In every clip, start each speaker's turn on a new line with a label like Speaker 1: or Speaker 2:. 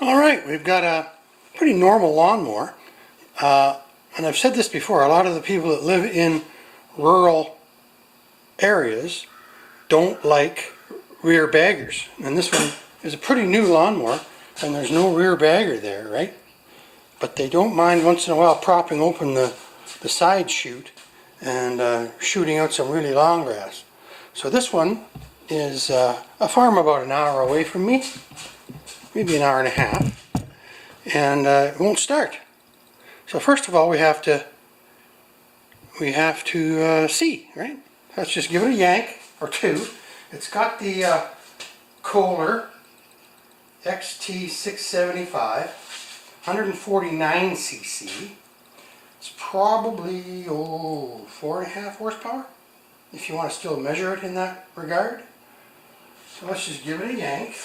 Speaker 1: Alright, we've got a pretty normal lawnmower. And I've said this before, a lot of the people that live in rural areas don't like rear baggers. And this one is a pretty new lawnmower and there's no rear bagger there, right? But they don't mind once in a while propping open the side chute and shooting out some really long grass. So this one is a farm about an hour away from me, maybe an hour and a half, and it won't start. So first of all we have to see, right? Let's just give it a yank or two. It's got the Kohler XT675, 149 cc. It's probably 4.5 horsepower, if you want to still measure it in that regard. So let's just give it a yank.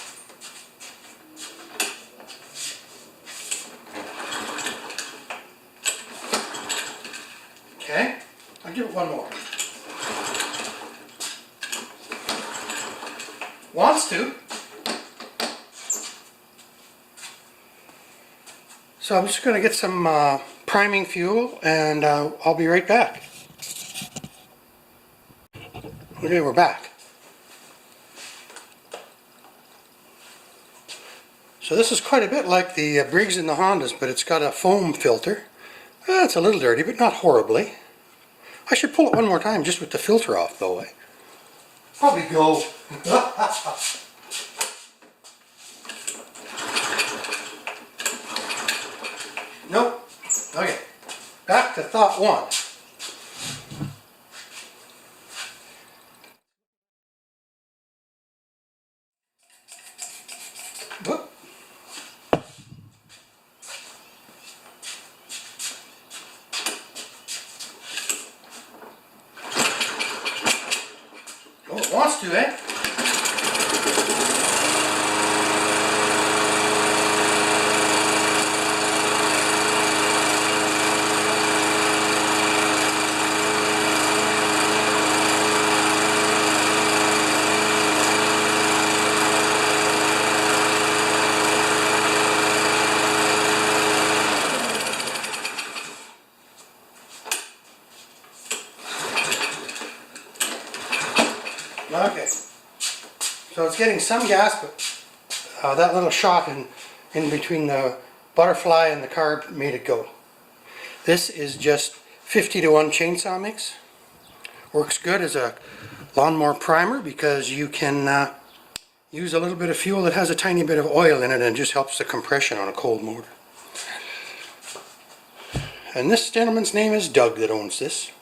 Speaker 1: Okay, I'll give it one more. Wants to. So I'm just going to get some priming fuel and I'll be right back. Okay, we're back. So this is quite a bit like the Briggs and the Hondas, but it's got a foam filter. It's a little dirty, but not horribly. I should pull it one more time just with the filter off though. Probably go. Nope. Okay. Back to thought one. Whoop. Oh, it wants to, eh? Okay, so it's getting some gas, but that little shot in between the butterfly and the carb made it go. This is just 50-to-1 chainsaw mix. Works good as a lawnmower primer because you can use a little bit of fuel that has a tiny bit of oil in it and just helps the compression on a cold motor. And this gentleman's name is Doug that owns this.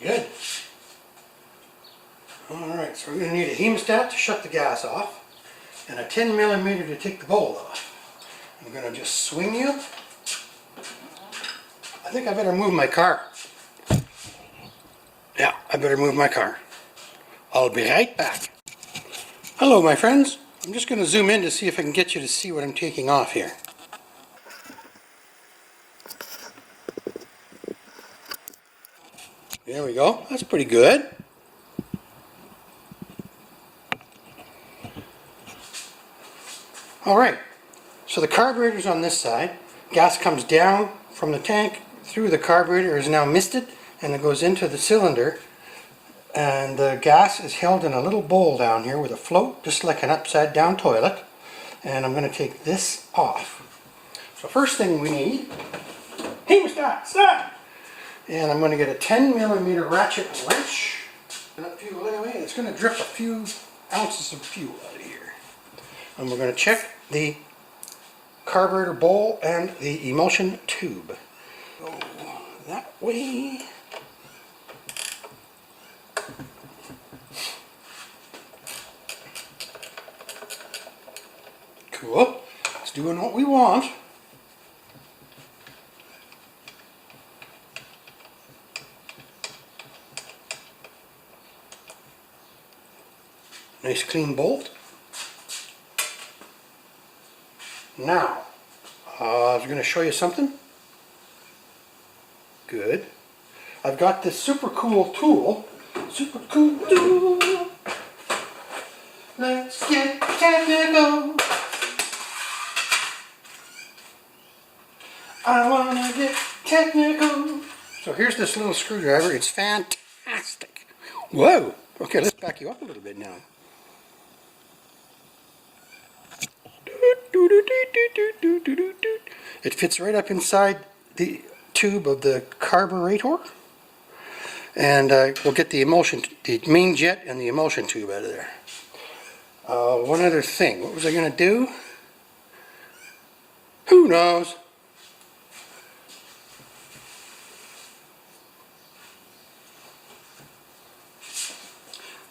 Speaker 1: Good. Alright, so we're going to need a hemostat to shut the gas off and a 10mm to take the bowl off. I'm going to just swing you. I think I better move my car. Yeah, I better move my car. I'll be right back. Hello my friends. I'm just going to zoom in to see if I can get you to see what I'm taking off here. There we go. That's pretty good. Alright, so the carburetor's on this side. Gas comes down from the tank through the carburetor, is now misted, and it goes into the cylinder. And the gas is held in a little bowl down here with a float, just like an upside down toilet. And I'm going to take this off. So first thing we need, stop! And I'm going to get a 10mm ratchet wrench. It's going to drip a few ounces of fuel out of here. And we're going to check the carburetor bowl and the emulsion tube. Go that way. Cool. It's doing what we want. Nice clean bolt. Now, I was going to show you something. Good. I've got this super cool tool. Super cool tool. Let's get technical. I wanna get technical. So here's this little screwdriver. It's fantastic. Whoa. Okay, let's back you up a little bit now. It fits right up inside the tube of the carburetor. And we'll get the main jet and the emulsion tube out of there. One other thing. What was I going to do? Who knows?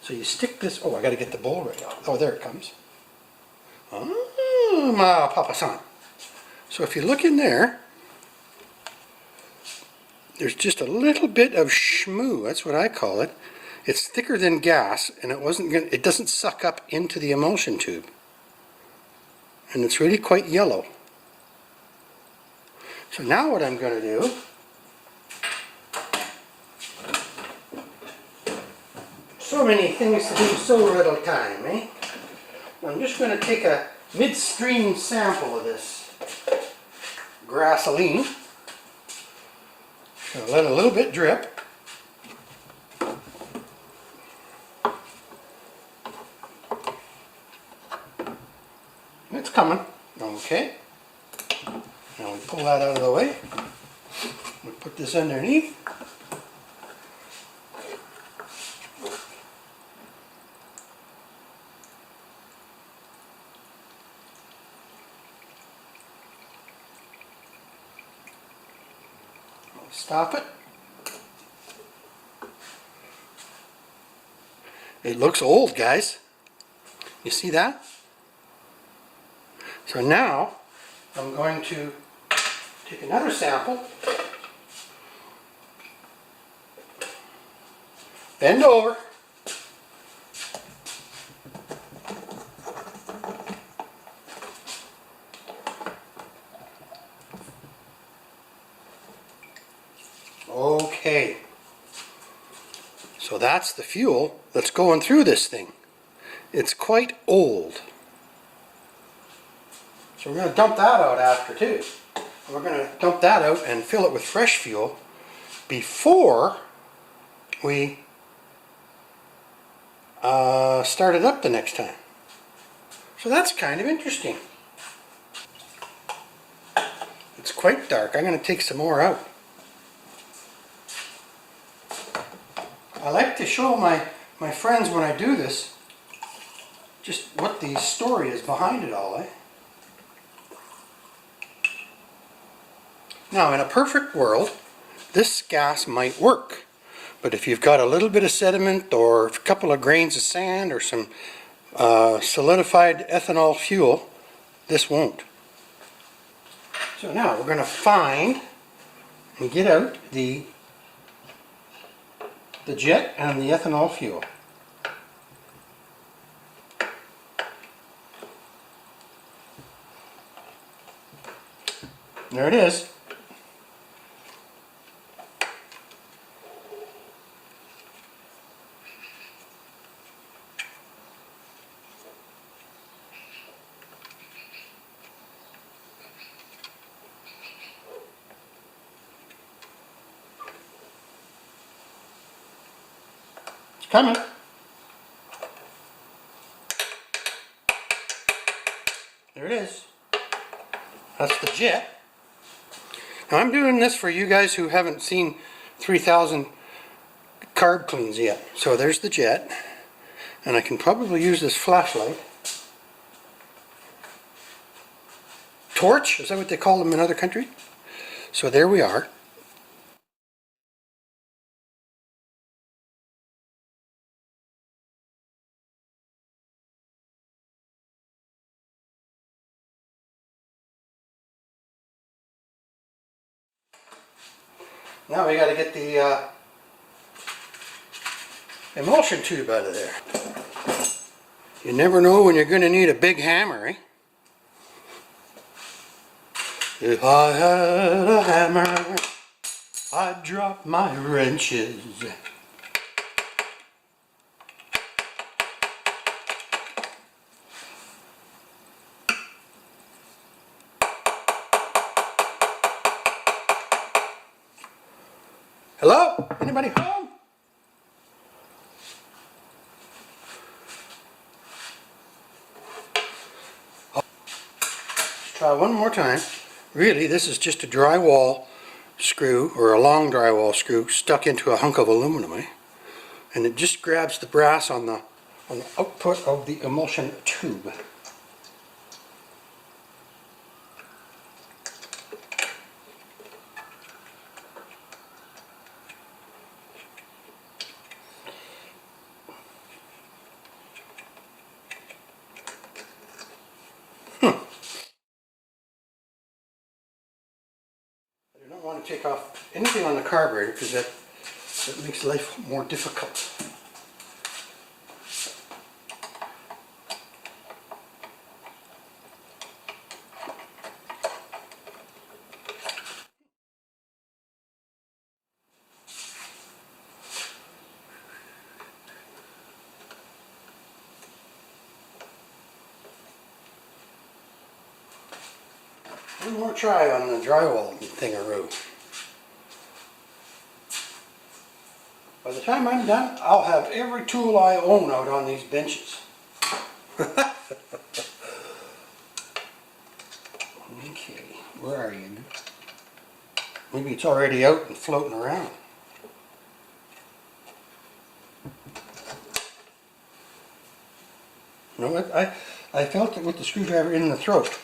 Speaker 1: So you stick this... Oh, I got to get the bowl right out. Oh, there it comes. Oh, my papa-san. So if you look in there, there's just a little bit of schmoo. That's what I call it. It's thicker than gas, and it doesn't suck up into the emulsion tube. And it's really quite yellow. So now what I'm going to do, so many things to do, so little time, eh? I'm just going to take a midstream sample of this gasoline. Gonna let a little bit drip. It's coming. Okay. Now we pull that out of the way. We put this underneath. Stop it. It looks old, guys. You see that? So now I'm going to take another sample, bend over, okay, so that's the fuel that's going through this thing. It's quite old. So we're going to dump that out after too. And we're going to dump that out and fill it with fresh fuel before we start it up the next time. So that's kind of interesting. It's quite dark. I'm going to take some more out. I like to show my friends when I do this just what the story is behind it all, eh? Now, in a perfect world, this gas might work. But if you've got a little bit of sediment or a couple of grains of sand or some solidified ethanol fuel, this won't. So now we're going to find and get out the jet and the ethanol fuel. There it is. Coming. There it is. That's the jet. Now I'm doing this for you guys who haven't seen 3000 carb cleans yet. So there's the jet. And I can probably use this flashlight. Torch, is that what they call them in other countries? So there we are. Now we got to get the emulsion tube out of there. You never know when you're going to need a big hammer, eh? If I had a hammer. I drop my wrenches. Hello? Anybody home? Let's try one more time. Really, this is just a drywall screw, or a long drywall screw stuck into a hunk of aluminum, and it just grabs the brass on the output of the emulsion tube. I do not want to take off anything on the carburetor because that makes life more difficult. One more try on the drywall thingaroo. By the time I'm done, I'll have every tool I own out on these benches. Okay, where are you? Maybe it's already out and floating around. No, I felt it with the screwdriver in the throat.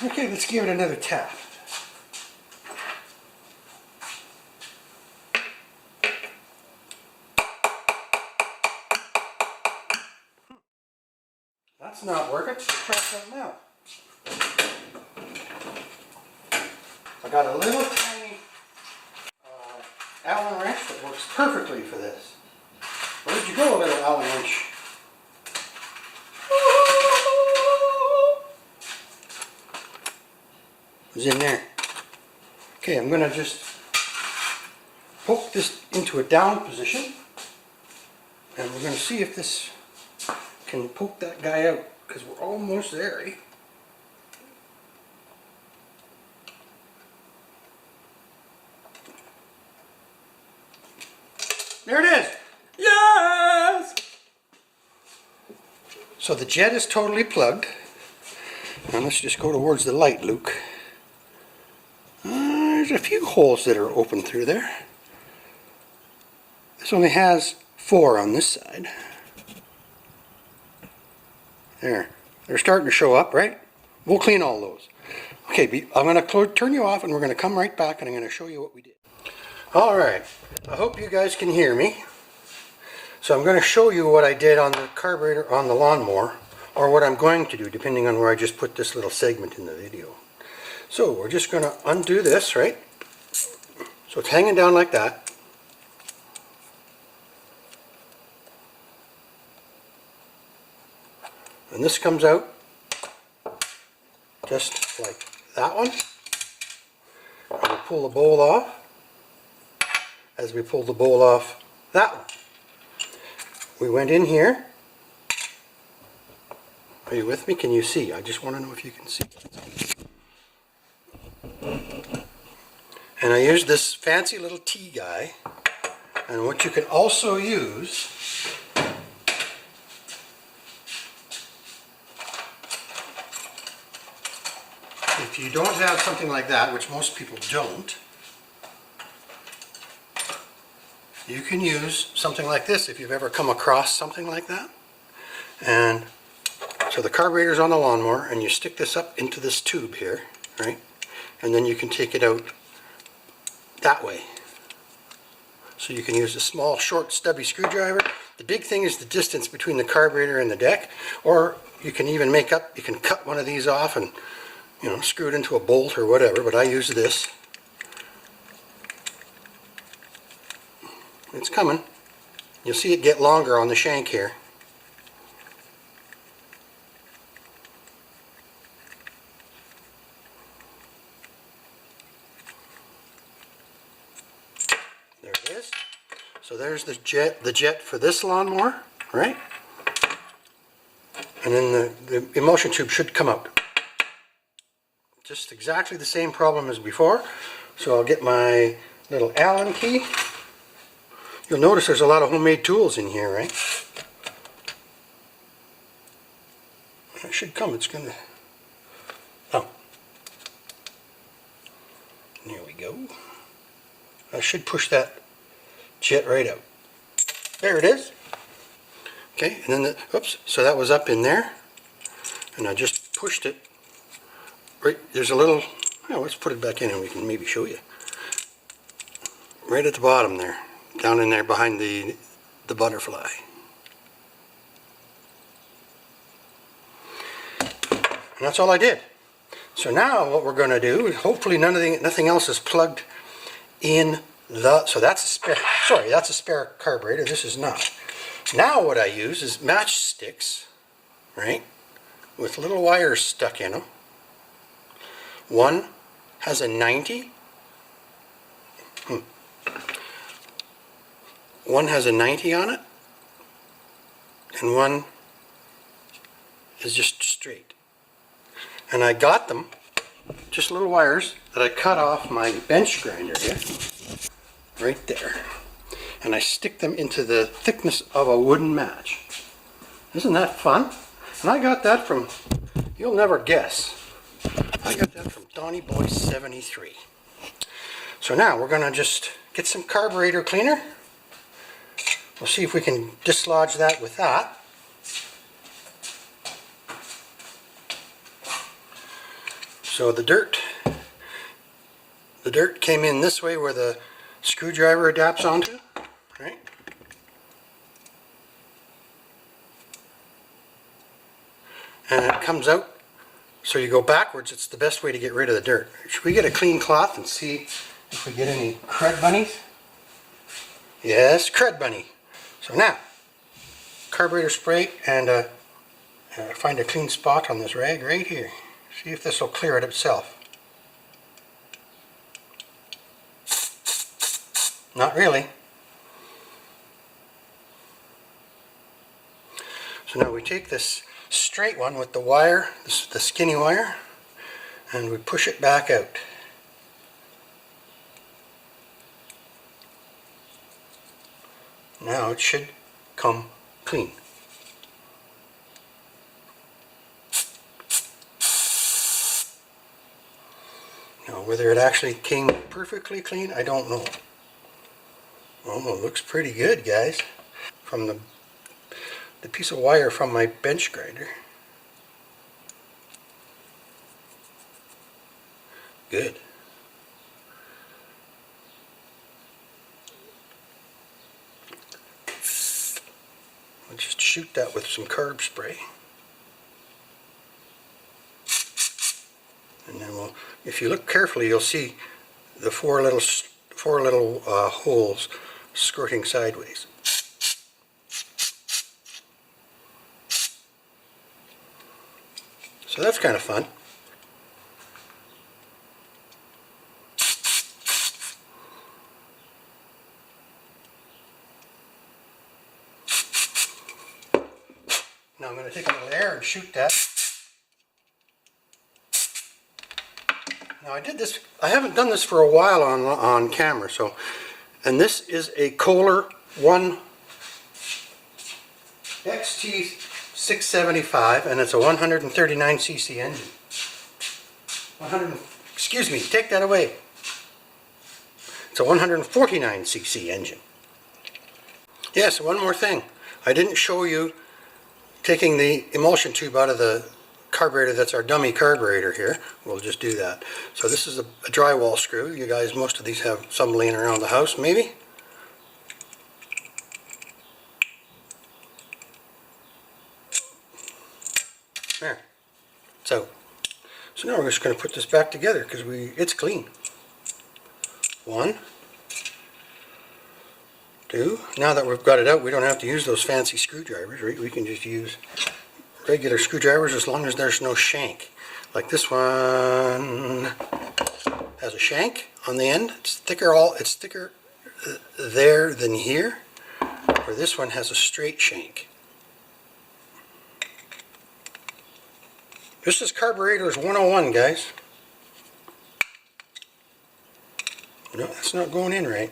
Speaker 1: Okay, let's give it another tap. That's not working. Let's try something out. I got a little tiny Allen wrench that works perfectly for this. Where'd you go, little Allen wrench? It was in there. Okay, I'm going to just poke this into a down position, and we're going to see if this can poke that guy out, because we're almost there, eh? There it is! Yes! So the jet is totally plugged. Now let's just go towards the light, Luke. There's a few holes that are open through there. This only has 4 on this side. There. They're starting to show up, right? We'll clean all those. Okay, I'm going to turn you off and we're going to come right back and I'm going to show you what we did. Alright, I hope you guys can hear me. So I'm going to show you what I did on the carburetor on the lawnmower, or what I'm going to do depending on where I just put this little segment in the video. So we're just going to undo this, right? So it's hanging down like that. And this comes out just like that one. And we pull the bowl off as we pull the bowl off that one. We went in here. Are you with me? Can you see? I just want to know if you can see. And I used this fancy little T guy. And what you can also use if you don't have something like that, which most people don't, you can use something like this if you've ever come across something like that. And so the carburetor's on the lawnmower, and you stick this up into this tube here, right? And then you can take it out that way. So you can use a small, short, stubby screwdriver. The big thing is the distance between the carburetor and the deck, or you can even you can cut one of these off and, you know, screw it into a bolt or whatever, but I use this. It's coming. You'll see it get longer on the shank here. There it is. So there's the jet for this lawnmower, right? And then the emulsion tube should come out. Just exactly the same problem as before. So I'll get my little Allen key. You'll notice there's a lot of homemade tools in here, right? It should come. It's gonna... Oh. There we go. I should push that jet right out. There it is. Okay, and then oops, so that was up in there. And I just pushed it. Right, there's a little... Oh, let's put it back in and we can maybe show you. Right at the bottom there. Down in there behind the butterfly. And that's all I did. So now what we're going to do, hopefully nothing else is plugged in the... So that's a spare... Sorry, that's a spare carburetor. This is not. Now what I use is matchsticks, right? With little wires stuck in them. One has a 90. One has a 90 on it, and one is just straight. And I got them, just little wires that I cut off my bench grinder here, right there. And I stick them into the thickness of a wooden match. Isn't that fun? And I got that from, you'll never guess, I got that from Donnie Boy 73. So now we're going to just get some carburetor cleaner. We'll see if we can dislodge that with that. So the dirt came in this way where the screwdriver adapts onto, right? And it comes out, so you go backwards. It's the best way to get rid of the dirt. Should we get a clean cloth and see if we get any crud bunnies? Yes, crud bunny. So now, carburetor spray, and find a clean spot on this rag right here. See if this will clear it itself. Not really. So now we take this straight one with the wire, the skinny wire, and we push it back out. Now it should come clean. Now whether it actually came perfectly clean, I don't know. Oh, it looks pretty good, guys. From the piece of wire from my bench grinder. Good. I'll just shoot that with some carb spray. And then we'll, if you look carefully, you'll see the four little holes skirting sideways. So that's kind of fun. Now I'm going to take a little air and shoot that. Now I did this, I haven't done this for a while on camera, so, and this is a Kohler 1 XT675, and it's a 139cc engine. Excuse me, take that away. It's a 149cc engine. Yes, one more thing. I didn't show you taking the emulsion tube out of the carburetor. That's our dummy carburetor here. We'll just do that. So this is a drywall screw. You guys, most of these have some laying around the house, maybe. There. So now we're just going to put this back together because it's clean. 1, do, now that we've got it out, we don't have to use those fancy screwdrivers, right? We can just use regular screwdrivers as long as there's no shank. Like this one has a shank on the end. It's thicker there than here. Where this one has a straight shank. This is Carburetors 101, guys. No, that's not going in right.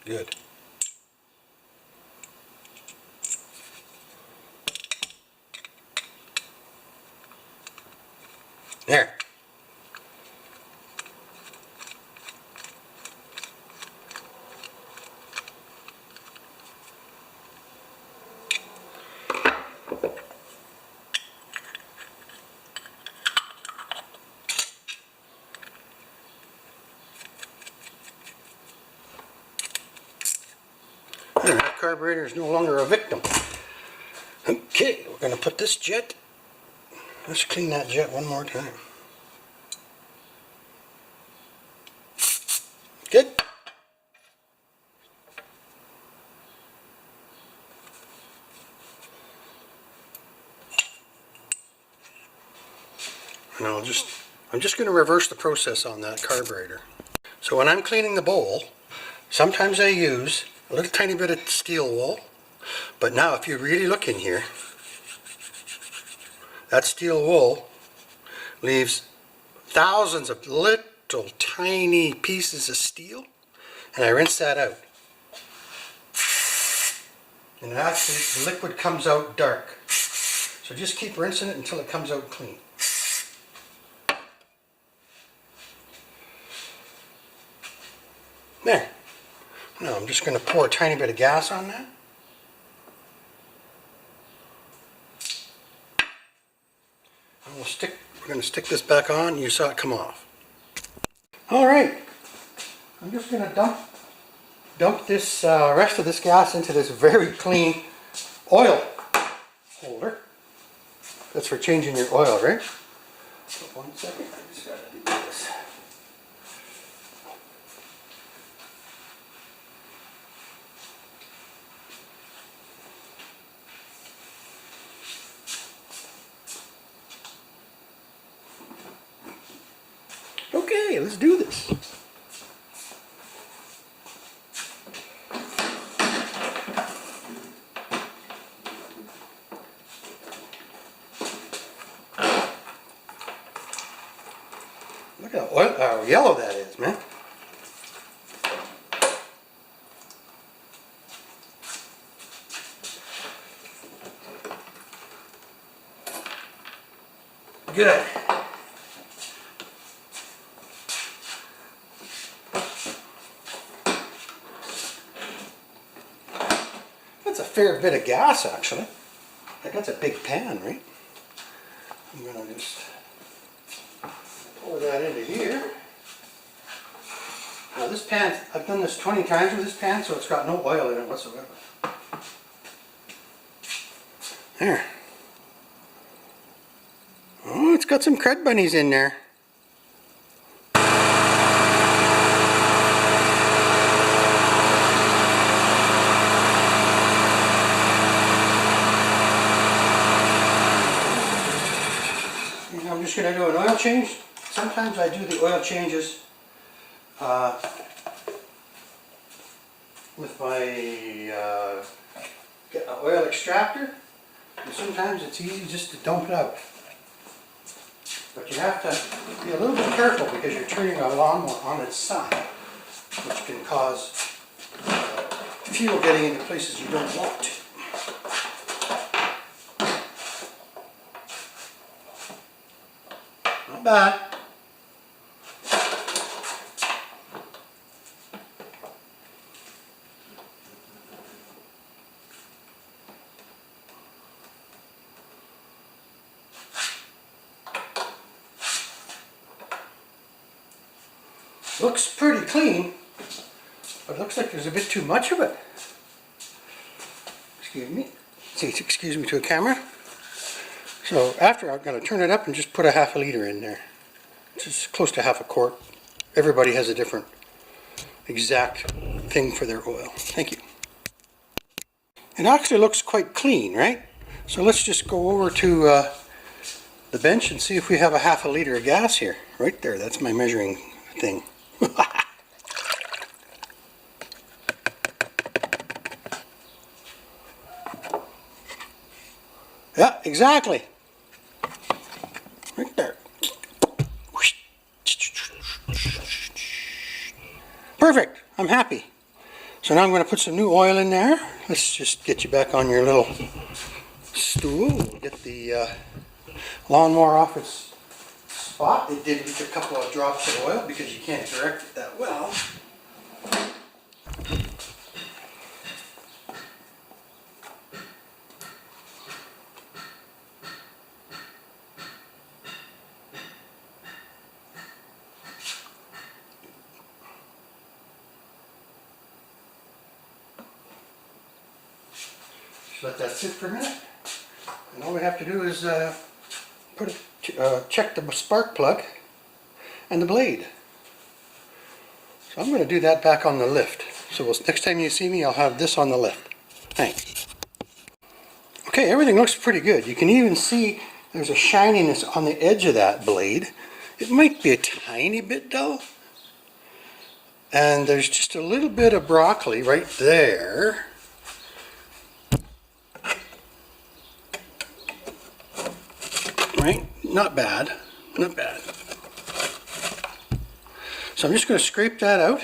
Speaker 1: Good. There. That carburetor is no longer a victim. Okay, we're going to put this jet. Let's clean that jet one more time. Good. And I'm just going to reverse the process on that carburetor. So when I'm cleaning the bowl, sometimes I use a little tiny bit of steel wool, but now if you really look in here, that steel wool leaves thousands of little tiny pieces of steel, and I rinse that out. And actually the liquid comes out dark. So just keep rinsing it until it comes out clean. There. Now I'm just going to pour a tiny bit of gas on that. And we're going to stick this back on. You saw it come off. Alright. I'm just going to dump this rest of this gas into this very clean oil holder. That's for changing your oil, right? So 1 second. I just got to do this. Okay, let's do this. Look at how yellow that is, man. Good. That's a fair bit of gas, actually. Like, that's a big pan, right? I'm going to just pour that into here. Now this pan, I've done this 20 times with this pan, so it's got no oil in it whatsoever. There. Oh, it's got some crud bunnies in there. I'm just going to do an oil change. Sometimes I do the oil changes with my oil extractor, and sometimes it's easy just to dump it out. But you have to be a little bit careful because you're turning a lawnmower on its side, which can cause fuel getting into places you don't want to. Not bad. Looks pretty clean, but it looks like there's a bit too much of it. Excuse me. See, excuse me to a camera. So after, I'm going to turn it up and just put a half a liter in there. It's just close to half a quart. Everybody has a different exact thing for their oil. Thank you. It actually looks quite clean, right? So let's just go over to the bench and see if we have a half a liter of gas here. Right there, that's my measuring thing. Yeah, exactly. Right there. Perfect. I'm happy. So now I'm going to put some new oil in there. Let's just get you back on your little stool. Get the lawnmower off its spot. It did leak a couple of drops of oil because you can't direct it that well. Let that sit for a minute, and all we have to do is check the spark plug and the blade. So I'm going to do that back on the lift. So next time you see me, I'll have this on the lift. Thanks. Okay, everything looks pretty good. You can even see there's a shininess on the edge of that blade. It might be a tiny bit dull, and there's just a little bit of broccoli right there. Right? Not bad. Not bad. So I'm just going to scrape that out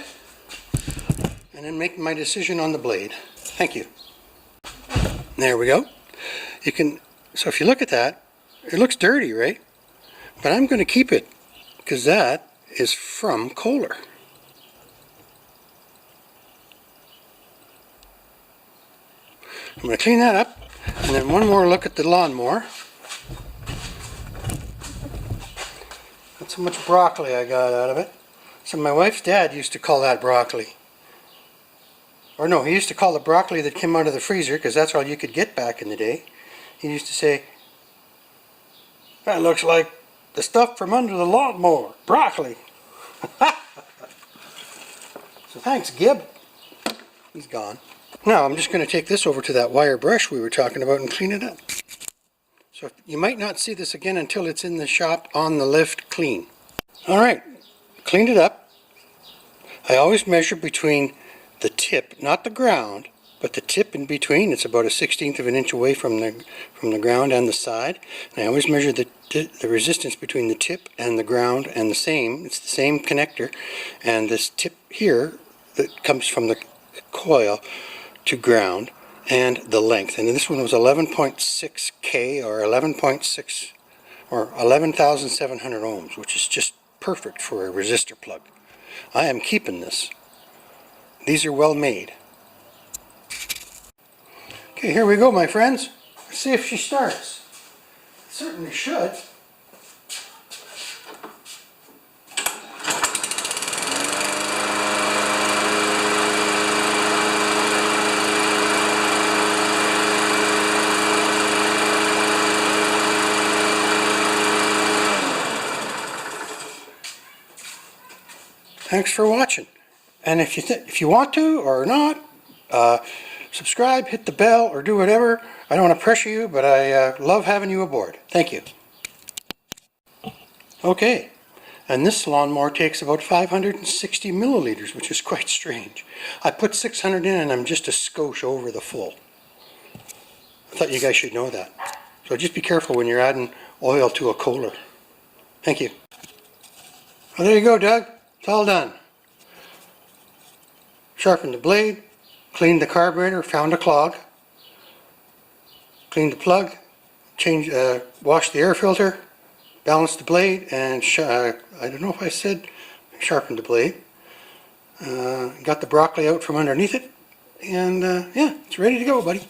Speaker 1: and then make my decision on the blade. Thank you. There we go. You can, so if you look at that, it looks dirty, right? But I'm going to keep it because that is from Kohler. I'm going to clean that up, and then one more look at the lawnmower. That's how much broccoli I got out of it. So my wife's dad used to call that broccoli. Or no, he used to call the broccoli that came out of the freezer, because that's all you could get back in the day. He used to say, that looks like the stuff from under the lawnmower, broccoli. So thanks, Gib. He's gone. Now I'm just going to take this over to that wire brush we were talking about and clean it up. So you might not see this again until it's in the shop on the lift clean. Alright, cleaned it up. I always measure between the tip, not the ground, but the tip in between. It's about a 1/16 of an inch away from the ground and the side. And I always measure the resistance between the tip and the ground, and it's the same connector. And this tip here that comes from the coil to ground, and the length. And this one was 11.6 K, or 11.6 or 11,700 ohms, which is just perfect for a resistor plug. I am keeping this. These are well made. Okay, here we go, my friends. Let's see if she starts. It certainly should. Thanks for watching. And if you want to or not, subscribe, hit the bell, or do whatever. I don't want to pressure you, but I love having you aboard. Thank you. Okay, and this lawnmower takes about 560 milliliters, which is quite strange. I put 600 in and I'm just a skosh over the full. I thought you guys should know that. So just be careful when you're adding oil to a Kohler. Thank you. Well, there you go, Doug. It's all done. Sharpened the blade, cleaned the carburetor, found a clog, cleaned the plug, washed the air filter, balanced the blade, and I don't know if I said sharpened the blade. Got the broccoli out from underneath it, and yeah, it's ready to go, buddy.